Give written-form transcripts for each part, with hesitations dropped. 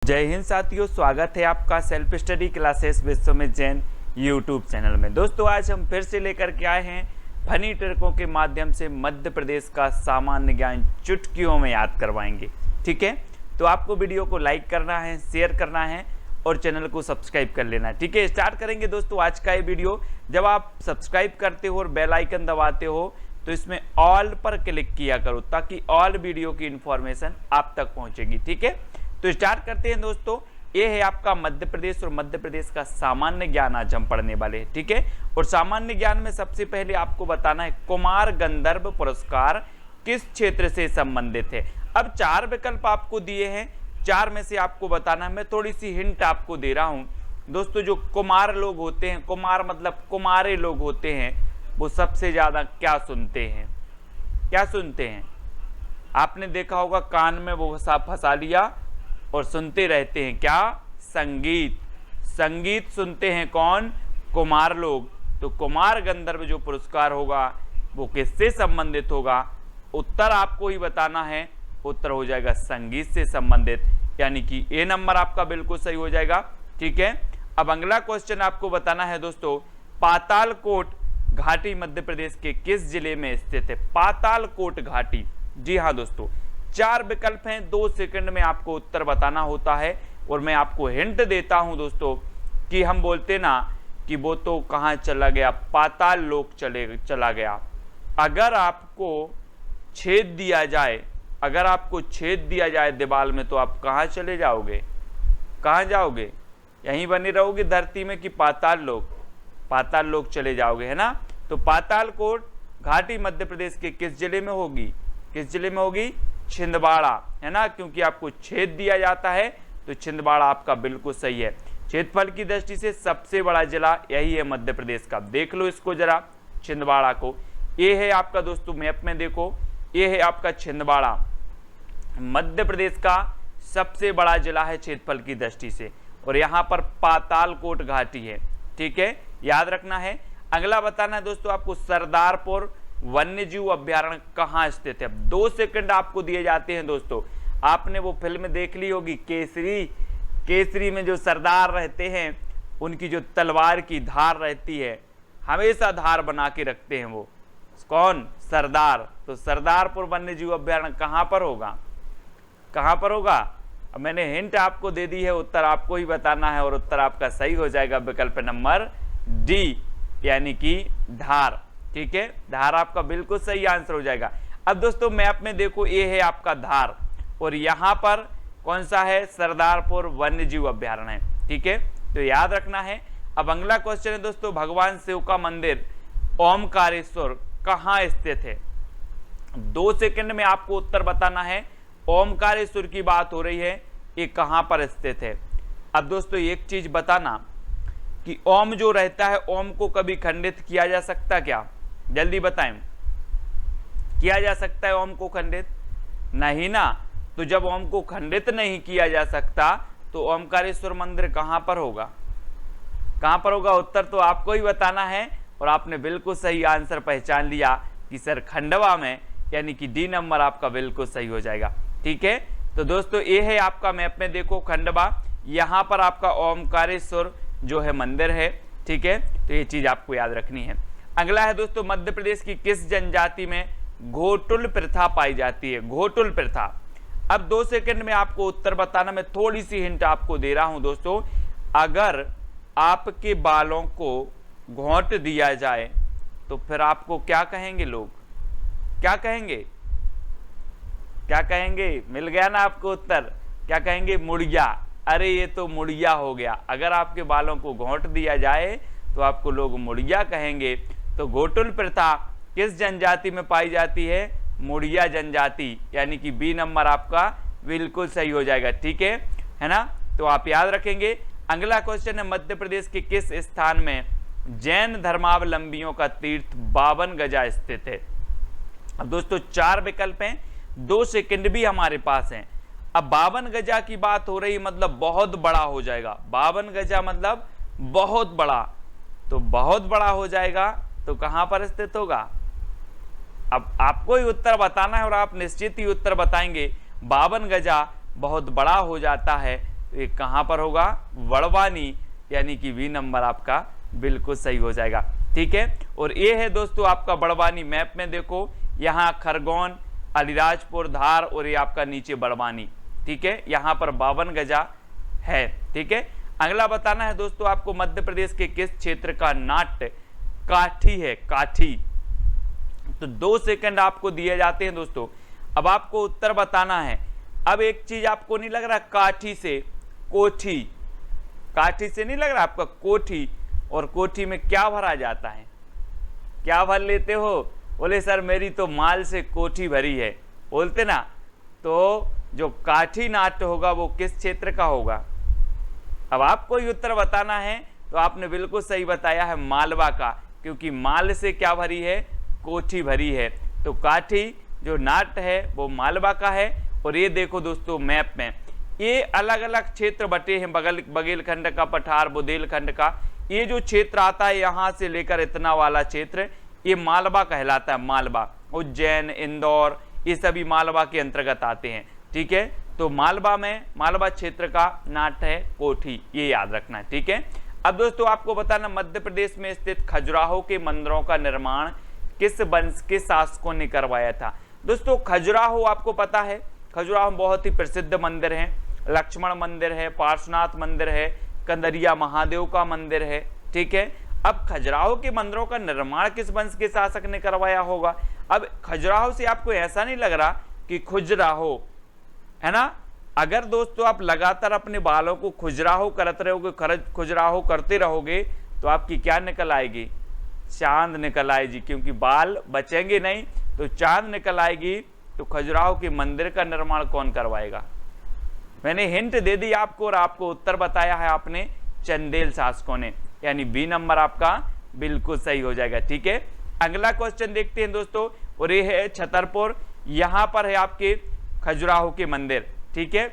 जय हिंद साथियों, स्वागत है आपका सेल्फ स्टडी क्लासेस विश्व में जैन यूट्यूब चैनल में। दोस्तों आज हम फिर से लेकर के आए हैं फनी ट्रिकों के माध्यम से मध्य प्रदेश का सामान्य ज्ञान चुटकियों में याद करवाएंगे। ठीक है, तो आपको वीडियो को लाइक करना है, शेयर करना है और चैनल को सब्सक्राइब कर लेना है। ठीक है, स्टार्ट करेंगे दोस्तों आज का ये वीडियो। जब आप सब्सक्राइब करते हो और बेल आइकन दबाते हो तो इसमें ऑल पर क्लिक किया करो ताकि ऑल वीडियो की इंफॉर्मेशन आप तक पहुंचेगी। ठीक है, तो स्टार्ट करते हैं दोस्तों। ये है आपका मध्य प्रदेश और मध्य प्रदेश का सामान्य ज्ञान आज हम पढ़ने वाले हैं। ठीक है, और सामान्य ज्ञान में सबसे पहले आपको बताना है कुमार गंधर्व पुरस्कार किस क्षेत्र से संबंधित है। अब चार विकल्प आपको दिए हैं, चार में से आपको बताना है। मैं थोड़ी सी हिंट आपको दे रहा हूं दोस्तों। जो कुमार लोग होते हैं, कुमार मतलब कुमारे लोग होते हैं, वो सबसे ज्यादा क्या सुनते हैं? क्या सुनते हैं? आपने देखा होगा कान में वो फंसा लिया और सुनते रहते हैं क्या? संगीत। संगीत सुनते हैं कौन? कुमार लोग। तो कुमार गंधर्व जो पुरस्कार होगा वो किससे संबंधित होगा? उत्तर आपको ही बताना है। उत्तर हो जाएगा संगीत से संबंधित, यानी कि ए नंबर आपका बिल्कुल सही हो जाएगा। ठीक है, अब अगला क्वेश्चन आपको बताना है दोस्तों, पातालकोट घाटी मध्य प्रदेश के किस जिले में स्थित है? पातालकोट घाटी। जी हाँ दोस्तों, चार विकल्प हैं, 2 सेकंड में आपको उत्तर बताना होता है। और मैं आपको हिंट देता हूं दोस्तों कि हम बोलते ना कि वो तो कहां चला गया, पाताल लोक चला गया। अगर आपको छेद दिया जाए, अगर आपको छेद दिया जाए दीवार में, तो आप कहां चले जाओगे? कहां जाओगे? यहीं बने रहोगे धरती में कि पाताल लोक? पाताल लोक चले जाओगे, है ना। तो पातालकोट घाटी मध्य प्रदेश के किस जिले में होगी? किस जिले में होगी? छिंदवाड़ा, है ना, क्योंकि आपको छेद दिया जाता है तो छिंदवाड़ा आपका बिल्कुल सही है। क्षेत्रफल की दृष्टि से सबसे बड़ा जिला यही है मध्य प्रदेश का। देख लो इसको जरा, छिंदवाड़ा को। ये है आपका दोस्तों, मैप में देखो, ये है आपका छिंदवाड़ा, मध्य प्रदेश का सबसे बड़ा जिला है क्षेत्रफल की दृष्टि से। और यहाँ पर पातालकोट घाटी है। ठीक है, याद रखना है। अगला बताना है दोस्तों आपको, सरदारपुर वन्यजीव अभ्यारण्य कहाँ स्थित है? 2 सेकंड आपको दिए जाते हैं दोस्तों। आपने वो फिल्म देख ली होगी केसरी। केसरी में जो सरदार रहते हैं उनकी जो तलवार की धार रहती है, हमेशा धार बना के रखते हैं वो कौन? सरदार। तो सरदारपुर वन्यजीव अभ्यारण्य कहाँ पर होगा? कहाँ पर होगा? अब मैंने हिंट आपको दे दी है, उत्तर आपको ही बताना है और उत्तर आपका सही हो जाएगा विकल्प नंबर डी, यानी कि धार। ठीक है, धार आपका बिल्कुल सही आंसर हो जाएगा। अब दोस्तों मैप में देखो, ये है आपका धार और यहां पर कौन सा है? सरदारपुर वन्यजीव अभ्यारण्य है। ठीक है, तो याद रखना है। अब अगला क्वेश्चन है दोस्तों, भगवान शिव का मंदिर ओमकारेश्वर कहां स्थित है? 2 सेकंड में आपको उत्तर बताना है। ओमकारेश्वर की बात हो रही है, ये कहां पर स्थित है? अब दोस्तों एक चीज बताना कि ओम जो रहता है, ओम को कभी खंडित किया जा सकता क्या? जल्दी बताएं, किया जा सकता है ओम को खंडित? नहीं ना। तो जब ओम को खंडित नहीं किया जा सकता तो ओमकारेश्वर मंदिर कहां पर होगा? कहां पर होगा? उत्तर तो आपको ही बताना है और आपने बिल्कुल सही आंसर पहचान लिया कि सर खंडवा में, यानी कि डी नंबर आपका बिल्कुल सही हो जाएगा। ठीक है, तो दोस्तों ये है आपका मैप में देखो खंडवा, यहां पर आपका ओमकारेश्वर जो है मंदिर है। ठीक है, तो ये चीज आपको याद रखनी है। अगला है दोस्तों, मध्य प्रदेश की किस जनजाति में घोटुल प्रथा पाई जाती है? घोटुल प्रथा। अब 2 सेकंड में आपको उत्तर बताना। मैं थोड़ी सी हिंट आपको दे रहा हूं दोस्तों। अगर आपके बालों को घोंट दिया जाए तो फिर आपको क्या कहेंगे लोग? क्या कहेंगे? क्या कहेंगे? मिल गया ना आपको उत्तर। क्या कहेंगे? मुड़िया। अरे ये तो मुड़िया हो गया। अगर आपके बालों को घोंट दिया जाए तो आपको लोग मुड़िया कहेंगे। तो घोटुल प्रथा किस जनजाति में पाई जाती है? मुड़िया जनजाति, यानी कि बी नंबर आपका बिल्कुल सही हो जाएगा। ठीक है ना, तो आप याद रखेंगे। अगला क्वेश्चन है, मध्य प्रदेश के किस स्थान में जैन धर्मावलंबियों का तीर्थ 52 गजा स्थित है? अब दोस्तों 4 विकल्प हैं, 2 सेकंड भी हमारे पास हैं। अब 52 गजा की बात हो रही, मतलब बहुत बड़ा हो जाएगा। 52 गजा मतलब बहुत बड़ा, तो बहुत बड़ा हो जाएगा तो कहां पर स्थित होगा? अब आपको ही उत्तर बताना है और आप निश्चित ही उत्तर बताएंगे। 52 गजा बहुत बड़ा हो जाता है तो ये कहाँ पर होगा, बड़वानी, यानी कि बी नंबर आपका बिल्कुल सही हो जाएगा। ठीक है, और ये है दोस्तों आपका बड़वानी। मैप में देखो यहाँ खरगोन, अलीराजपुर, धार और ये आपका नीचे बड़वानी। ठीक है, यहाँ पर 52 गजा है। ठीक है, अगला बताना है दोस्तों आपको मध्य प्रदेश के किस क्षेत्र का नाट्य काठी है, काठी। तो 2 सेकंड आपको दिए जाते हैं दोस्तों, अब आपको उत्तर बताना है। अब एक चीज आपको नहीं लग रहा, काठी से कोठी, काठी से नहीं लग रहा आपका कोठी, और कोठी में क्या भरा जाता है, क्या भर लेते हो? बोले सर मेरी तो माल से कोठी भरी है, बोलते ना। तो जो काठी नाट्य होगा वो किस क्षेत्र का होगा? अब आपको ये उत्तर बताना है, तो आपने बिल्कुल सही बताया है, मालवा का, क्योंकि माल से क्या भरी है, कोठी भरी है। तो काठी जो नाट्य है वो मालवा का है। और ये देखो दोस्तों मैप में ये अलग अलग क्षेत्र बटे हैं, बघेलखंड का, पठार, बुंदेलखंड का। ये जो क्षेत्र आता है यहाँ से लेकर इतना वाला क्षेत्र, ये मालवा कहलाता है, मालवा। उज्जैन, इंदौर, ये सभी मालवा के अंतर्गत आते हैं। ठीक है, तो मालवा में, मालवा क्षेत्र का नाट्य है कोठी, ये याद रखना है। ठीक है, अब दोस्तों आपको बताना मध्य प्रदेश में स्थित खजुराहो के मंदिरों का निर्माण किस वंश के शासकों ने करवाया था? दोस्तों खजुराहो आपको पता है, खजुराहो बहुत ही प्रसिद्ध मंदिर है, लक्ष्मण मंदिर है, पार्श्वनाथ मंदिर है, कंदरिया महादेव का मंदिर है। ठीक है, अब खजुराहो के मंदिरों का निर्माण किस वंश के शासक ने करवाया होगा? अब खजुराहो से आपको ऐसा नहीं लग रहा कि खुजराहो है ना? अगर दोस्तों आप लगातार अपने बालों को खुजराहो करते रहोगे, खुजराहो करते रहोगे, तो आपकी क्या निकल आएगी, चांद निकल आएगी, क्योंकि बाल बचेंगे नहीं तो चांद निकल आएगी। तो खजुराहो के मंदिर का निर्माण कौन करवाएगा? मैंने हिंट दे दी आपको और आपको उत्तर बताया है आपने, चंदेल शासकों ने, यानी बी नंबर आपका बिल्कुल सही हो जाएगा। ठीक है, अगला क्वेश्चन देखते हैं दोस्तों, और ये है छतरपुर, यहां पर है आपके खजुराहो के मंदिर। ठीक है,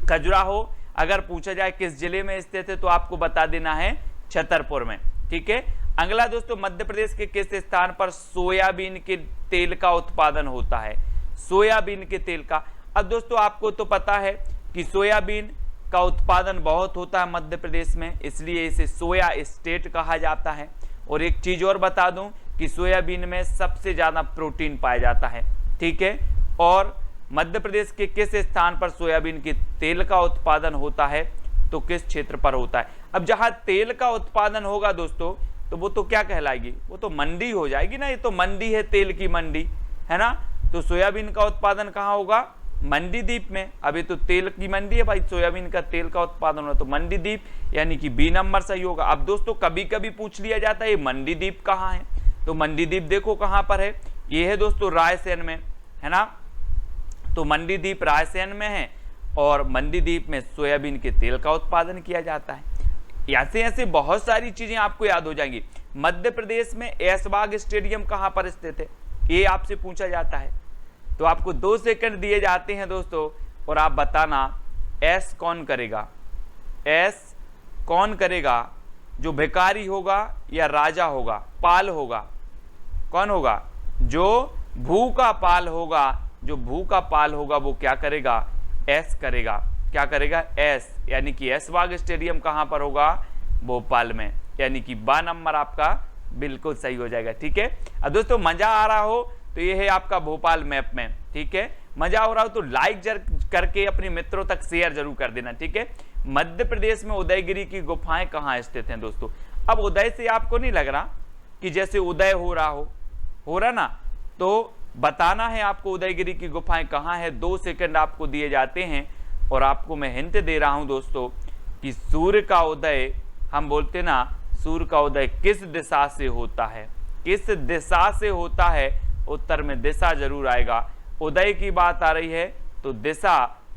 खजुराहो अगर पूछा जाए किस जिले में स्थित है तो आपको बता देना है छतरपुर में। ठीक है, अगला दोस्तों मध्य प्रदेश के किस स्थान पर सोयाबीन के तेल का उत्पादन होता है? सोयाबीन के तेल का। अब दोस्तों आपको तो पता है कि सोयाबीन का उत्पादन बहुत होता है मध्य प्रदेश में, इसलिए इसे सोया स्टेट कहा जाता है। और एक चीज और बता दूं कि सोयाबीन में सबसे ज्यादा प्रोटीन पाया जाता है। ठीक है, और मध्य प्रदेश के किस स्थान पर सोयाबीन के तेल का उत्पादन होता है, तो किस क्षेत्र पर होता है? अब जहां तेल का उत्पादन होगा दोस्तों, तो वो तो क्या कहलाएगी, वो तो मंडी हो जाएगी ना, ये तो मंडी है, तेल की मंडी है ना। तो सोयाबीन का उत्पादन कहाँ होगा? मंडीदीप में। अभी तो तेल की मंडी है भाई, सोयाबीन का तेल का उत्पादन हो तो मंडीदीप, यानी कि बी नंबर सही होगा। अब दोस्तों कभी कभी पूछ लिया जाता है ये मंडीदीप कहाँ है, तो मंडीदीप देखो कहाँ पर है, ये है दोस्तों रायसेन में, है ना। तो मंडीदीप रायसेन में है, और मंडीदीप में सोयाबीन के तेल का उत्पादन किया जाता है। ऐसे ऐसे बहुत सारी चीजें आपको याद हो जाएंगी। मध्य प्रदेश में ऐशबाग स्टेडियम कहां पर स्थित है, ये आपसे पूछा जाता है। तो आपको 2 सेकंड दिए जाते हैं दोस्तों, और आप बताना ऐश कौन करेगा, ऐश कौन करेगा, जो भिखारी होगा या राजा होगा, पाल होगा, कौन होगा? जो भू का पाल होगा, जो भू का पाल होगा वो क्या करेगा, ऐश करेगा। क्या करेगा, ऐश, यानी कि ऐशबाग स्टेडियम कहां पर होगा, भोपाल में, यानी कि बा नंबर आपका बिल्कुल सही हो जाएगा। ठीक है, अब दोस्तों मजा आ रहा हो तो ये है आपका भोपाल मैप में। ठीक है, मजा हो रहा हो तो लाइक करके अपने मित्रों तक शेयर जरूर कर देना। ठीक है, मध्य प्रदेश में उदयगिरी की गुफाएं कहाँ स्थित हैं दोस्तों? अब उदय से आपको नहीं लग रहा कि जैसे उदय हो रहा ना, तो बताना है आपको उदयगिरी की गुफाएं कहाँ है। 2 सेकंड आपको दिए जाते हैं, और आपको मैं हिंट दे रहा हूं दोस्तों कि सूर्य का उदय, हम बोलते ना सूर्य का उदय किस दिशा से होता है, किस दिशा से होता है, उत्तर में दिशा जरूर आएगा। उदय की बात आ रही है तो दिशा,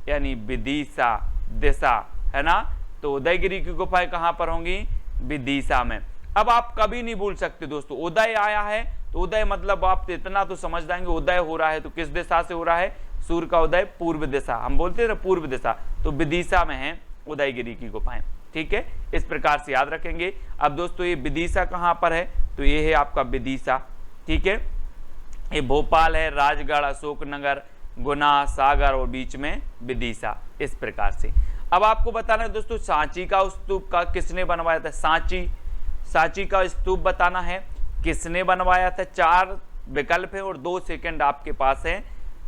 यानी विदिशा, दिशा, है ना। तो उदयगिरी की गुफाएं कहां पर होंगी, विदिशा में। अब आप कभी नहीं भूल सकते दोस्तों, उदय आया है तो उदय मतलब आप इतना तो समझ जाएंगे, उदय हो रहा है तो किस दिशा से हो रहा है, सूर्य का उदय पूर्व दिशा, हम बोलते हैं ना पूर्व दिशा, तो विदिशा में है उदयगिरी की गुफाएं। ठीक है, इस प्रकार से याद रखेंगे। अब दोस्तों ये विदिशा कहां पर है, तो ये है आपका विदिशा। ठीक है, ये भोपाल है, राजगढ़, अशोकनगर, गुना, सागर और बीच में विदिशा, इस प्रकार से। अब आपको बताना है दोस्तों सांची का स्तूप का किसने बनवाया था, सांची का स्तूप बताना है किसने बनवाया था। 4 विकल्प है और 2 सेकंड आपके पास है,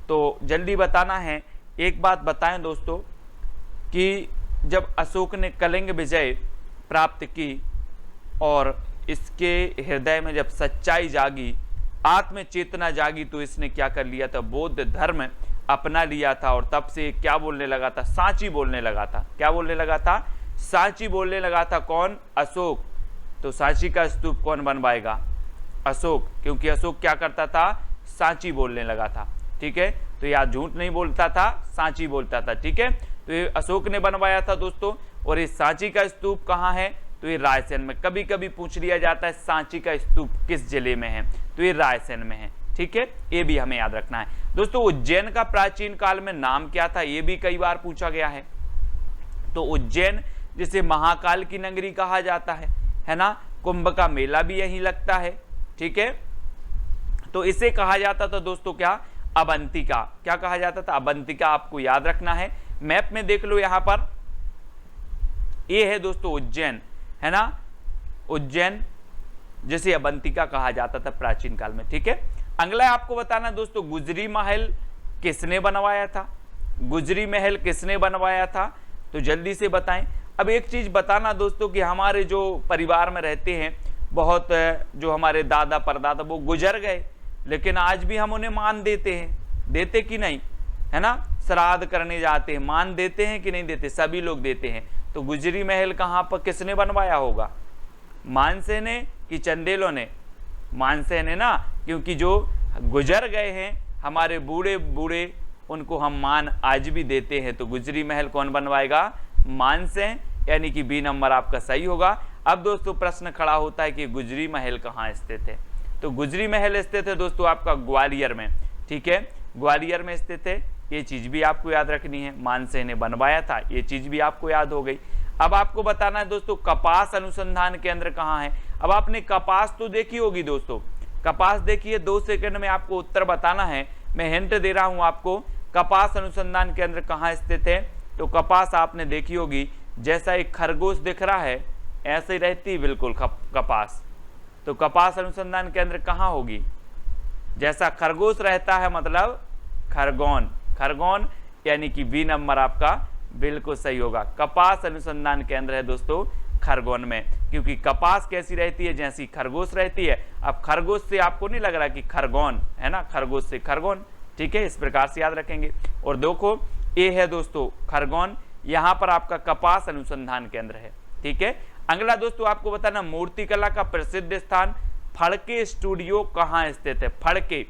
तो जल्दी बताना है। एक बात बताएं दोस्तों कि जब अशोक ने कलिंग विजय प्राप्त की और इसके हृदय में जब सच्चाई जागी, आत्म चेतना जागी, तो इसने क्या कर लिया था, बौद्ध धर्म अपना लिया था और तब से क्या बोलने लगा था, सांची बोलने लगा था। क्या बोलने लगा था, सांची बोलने लगा था। कौन, अशोक। तो सांची का स्तूप कौन बनवाएगा, अशोक, क्योंकि अशोक क्या करता था, सांची बोलने लगा था। ठीक है, तो यह झूठ नहीं बोलता था, सांची बोलता था। ठीक है, तो ये अशोक ने बनवाया था दोस्तों। और ये सांची का स्तूप कहाँ है, तो ये रायसेन में। कभी कभी पूछ लिया जाता है सांची का स्तूप किस जिले में है, तो ये रायसेन में है। ठीक है, ये भी हमें याद रखना है दोस्तों। उज्जैन का प्राचीन काल में नाम क्या था, ये भी कई बार पूछा गया है। तो उज्जैन जिसे महाकाल की नगरी कहा जाता है ना, कुंभ का मेला भी यहीं लगता है। ठीक है, तो इसे कहा जाता था दोस्तों क्या, अवंतिका। क्या कहा जाता था, अवंतिका। आपको याद रखना है, मैप में देख लो, यहां पर ये है दोस्तों उज्जैन, है ना, उज्जैन जिसे अवंतिका कहा जाता था प्राचीन काल में। ठीक है, अगला आपको बताना दोस्तों गुजरी महल किसने बनवाया था, गुजरी महल किसने बनवाया था, तो जल्दी से बताएं। अब एक चीज बताना दोस्तों कि हमारे जो परिवार में रहते हैं बहुत, जो हमारे दादा परदादा वो गुजर गए, लेकिन आज भी हम उन्हें मान देते हैं, देते कि नहीं, है ना, श्राद्ध करने जाते हैं, मान देते हैं कि नहीं देते, सभी लोग देते हैं। तो गुजरी महल कहाँ पर किसने बनवाया होगा, मानसेन ने कि चंदेलों ने, मानसेन ने ना, क्योंकि जो गुजर गए हैं हमारे बूढ़े बूढ़े उनको हम मान आज भी देते हैं। तो गुजरी महल कौन बनवाएगा, मानसेन, यानी कि बी नंबर आपका सही होगा। अब दोस्तों प्रश्न खड़ा होता है कि गुजरी महल कहाँ स्थित है, तो गुजरी महल स्थित है दोस्तों आपका ग्वालियर में। ठीक है, ग्वालियर में स्थित है, ये चीज भी आपको याद रखनी है। मानसेन ने बनवाया था, ये चीज भी आपको याद हो गई। अब आपको बताना है दोस्तों कपास अनुसंधान केंद्र कहाँ है। अब आपने कपास तो देखी होगी दोस्तों, कपास देखिए, 2 सेकंड में आपको उत्तर बताना है। मैं हिंट दे रहा हूं आपको, कपास अनुसंधान केंद्र कहाँ स्थित है। तो कपास आपने देखी होगी, जैसा एक खरगोश दिख रहा है ऐसे ही रहती बिल्कुल कपास। तो कपास अनुसंधान केंद्र कहाँ होगी, जैसा खरगोश रहता है मतलब खरगोन, खरगोन, यानी कि बी नंबर आपका बिल्कुल सही होगा। कपास अनुसंधान केंद्र है दोस्तों खरगोन में, क्योंकि कपास कैसी रहती है, जैसी खरगोश रहती है। अब खरगोश से आपको नहीं लग रहा कि खरगोन, है ना, खरगोश से खरगोन। ठीक है, इस प्रकार से याद रखेंगे। और देखो ये है दोस्तों खरगोन, यहाँ पर आपका कपास अनुसंधान केंद्र है। ठीक है, अगला दोस्तों आपको बताना मूर्तिकला का प्रसिद्ध स्थान फड़के स्टूडियो कहाँ स्थित है। फड़के,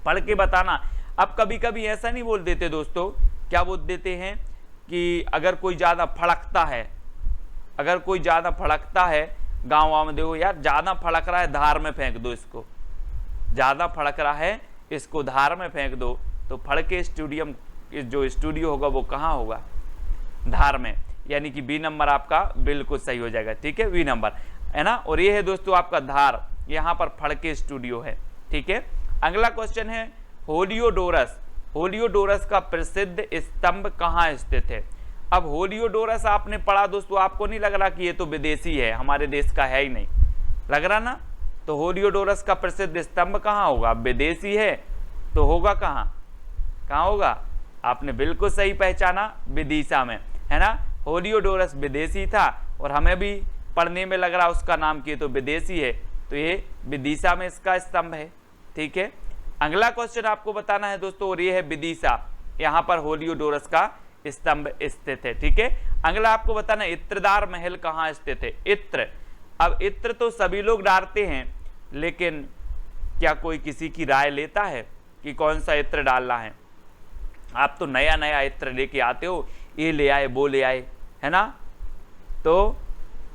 फड़के बताना। अब कभी कभी ऐसा नहीं बोल देते दोस्तों, क्या बोल देते हैं कि अगर कोई ज्यादा फड़कता है, अगर कोई ज्यादा फड़कता है, गाँव में देखो यार ज्यादा फड़क रहा है धार में फेंक दो इसको, ज्यादा फड़क रहा है इसको धार में फेंक दो। तो फड़के स्टूडियम जो स्टूडियो होगा वो कहाँ होगा, धार में, यानी कि बी नंबर आपका बिल्कुल सही हो जाएगा। ठीक है, बी नंबर, है ना। और ये है दोस्तों आपका धार, यहाँ पर फड़के स्टूडियो है। ठीक है, अगला क्वेश्चन है होलियोडोरस, होलियोडोरस का प्रसिद्ध स्तंभ कहाँ स्थित है। अब होलियोडोरस आपने पढ़ा दोस्तों, आपको नहीं लग रहा कि ये तो विदेशी है, हमारे देश का है ही नहीं, लग रहा ना। तो होलियोडोरस का प्रसिद्ध स्तंभ कहाँ होगा, विदेशी है तो होगा कहाँ, कहाँ होगा, आपने बिल्कुल सही पहचाना, विदिशा में, है ना। होलियोडोरस विदेशी था और हमें भी पढ़ने में लग रहा उसका नाम की तो विदेशी है, तो ये विदिशा में इसका स्तंभ है। ठीक है, अगला क्वेश्चन आपको बताना है दोस्तों, और ये है विदिशा, यहाँ पर होलियोडोरस का स्तंभ स्थित है। ठीक है, अगला आपको बताना है इत्रदार महल कहाँ स्थित है। इत्र, अब इत्र तो सभी लोग डालते हैं, लेकिन क्या कोई किसी की राय लेता है कि कौन सा इत्र डालना है। आप तो नया नया इत्र लेके आते हो, ये ले आए वो ले आए, है ना, तो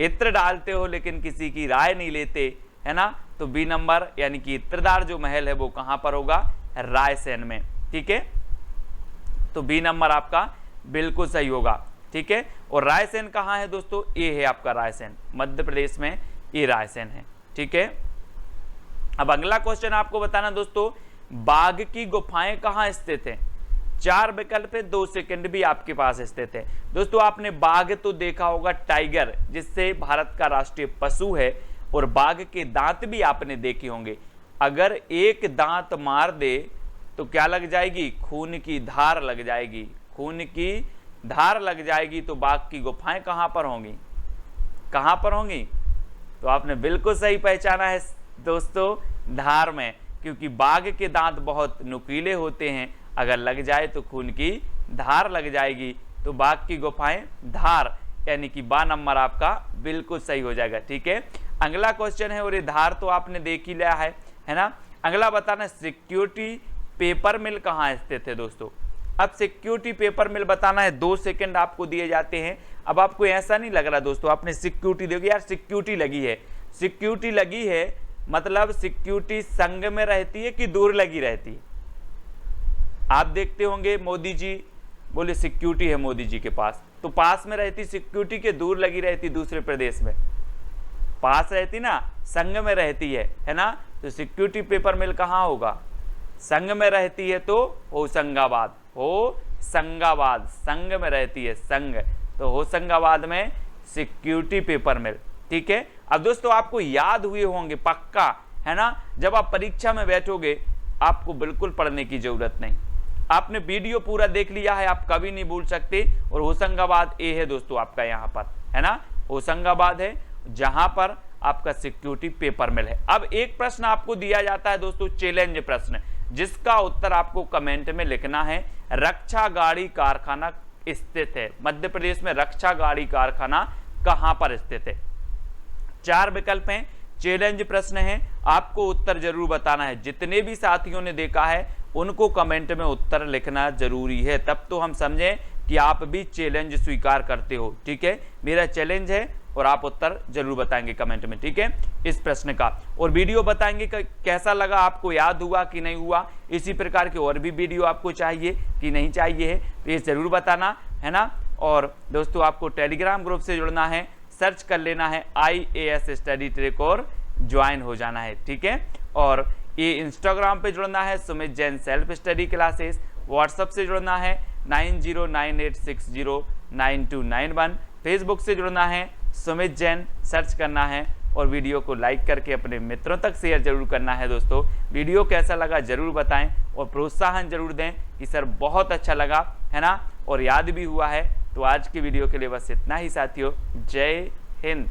इत्र डालते हो लेकिन किसी की राय नहीं लेते, है ना। तो बी नंबर यानी कि इत्रदार जो महल है वो कहां पर होगा, रायसेन में। ठीक है, तो बी नंबर आपका बिल्कुल सही होगा। ठीक है, और रायसेन कहाँ है दोस्तों, ये है आपका रायसेन, मध्य प्रदेश में ये रायसेन है। ठीक है, अब अगला क्वेश्चन आपको बताना दोस्तों, बाघ की गुफाएं कहाँ स्थित हैं। 4 विकल्प है, 2 सेकंड भी आपके पास स्थित है। दोस्तों आपने बाघ तो देखा होगा, टाइगर, जिससे भारत का राष्ट्रीय पशु है, और बाघ के दांत भी आपने देखे होंगे। अगर एक दांत मार दे तो क्या लग जाएगी? खून की धार लग जाएगी। खून की धार लग जाएगी तो बाघ की गुफाएं कहां पर होंगी? कहां पर होंगी? तो आपने बिल्कुल सही पहचाना है दोस्तों, धार में, क्योंकि बाघ के दांत बहुत नुकीले होते हैं। अगर लग जाए तो खून की धार लग जाएगी, तो बाघ की गुफाएं धार, यानी कि बा नंबर आपका बिल्कुल सही हो जाएगा। ठीक है, अगला क्वेश्चन है, और ये धार तो आपने देख ही लिया है ना। अगला बताना, सिक्योरिटी पेपर मिल कहाँ स्थित है दोस्तों? अब सिक्योरिटी पेपर मिल बताना है, 2 सेकंड आपको दिए जाते हैं। अब आपको ऐसा नहीं लग रहा दोस्तों, आपने सिक्योरिटी देखी यार, सिक्योरिटी लगी है, सिक्योरिटी लगी है, मतलब सिक्योरिटी संग में रहती है कि दूर लगी रहती है? आप देखते होंगे मोदी जी बोले सिक्योरिटी है मोदी जी के पास, तो पास में रहती सिक्योरिटी के दूर लगी रहती दूसरे प्रदेश में? पास रहती ना, संग में रहती है ना। तो सिक्योरिटी पेपर मिल कहाँ होगा? संग में रहती है तो होशंगाबाद, होशंगाबाद संग में रहती है, संग, तो होशंगाबाद में सिक्योरिटी पेपर मिल। ठीक है, अब दोस्तों आपको याद हुए होंगे पक्का, है ना। जब आप परीक्षा में बैठोगे आपको बिल्कुल पढ़ने की जरूरत नहीं, आपने वीडियो पूरा देख लिया है, आप कभी नहीं भूल सकते। और होशंगाबाद ए है दोस्तों आपका यहाँ पर, है ना, होशंगाबाद है जहां पर आपका सिक्योरिटी पेपर मिल है। अब एक प्रश्न आपको दिया जाता है दोस्तों, चैलेंज प्रश्न, जिसका उत्तर आपको कमेंट में लिखना है। रक्षा गाड़ी कारखाना स्थित है मध्य प्रदेश में, रक्षा गाड़ी कारखाना कहां पर स्थित है? 4 विकल्प हैं, चैलेंज प्रश्न है, आपको उत्तर जरूर बताना है। जितने भी साथियों ने देखा है उनको कमेंट में उत्तर लिखना जरूरी है, तब तो हम समझें कि आप भी चैलेंज स्वीकार करते हो। ठीक है, मेरा चैलेंज है और आप उत्तर जरूर बताएंगे कमेंट में, ठीक है, इस प्रश्न का। और वीडियो बताएंगे कि कैसा लगा, आपको याद हुआ कि नहीं हुआ। इसी प्रकार के और भी वीडियो आपको चाहिए कि नहीं चाहिए है, तो ये जरूर बताना, है ना। और दोस्तों आपको टेलीग्राम ग्रुप से जुड़ना है, सर्च कर लेना है IAS स्टडी ट्रैक और ज्वाइन हो जाना है। ठीक है, और ये इंस्टाग्राम पे जुड़ना है Sumit Jain self study classes, WhatsApp से जुड़ना है 9098609291, फेसबुक से जुड़ना है सुमित जैन सर्च करना है, और वीडियो को लाइक करके अपने मित्रों तक शेयर जरूर करना है। दोस्तों वीडियो कैसा लगा जरूर बताएं, और प्रोत्साहन जरूर दें कि सर बहुत अच्छा लगा, है ना, और याद भी हुआ है। तो आज की वीडियो के लिए बस इतना ही साथियों, जय हिंद।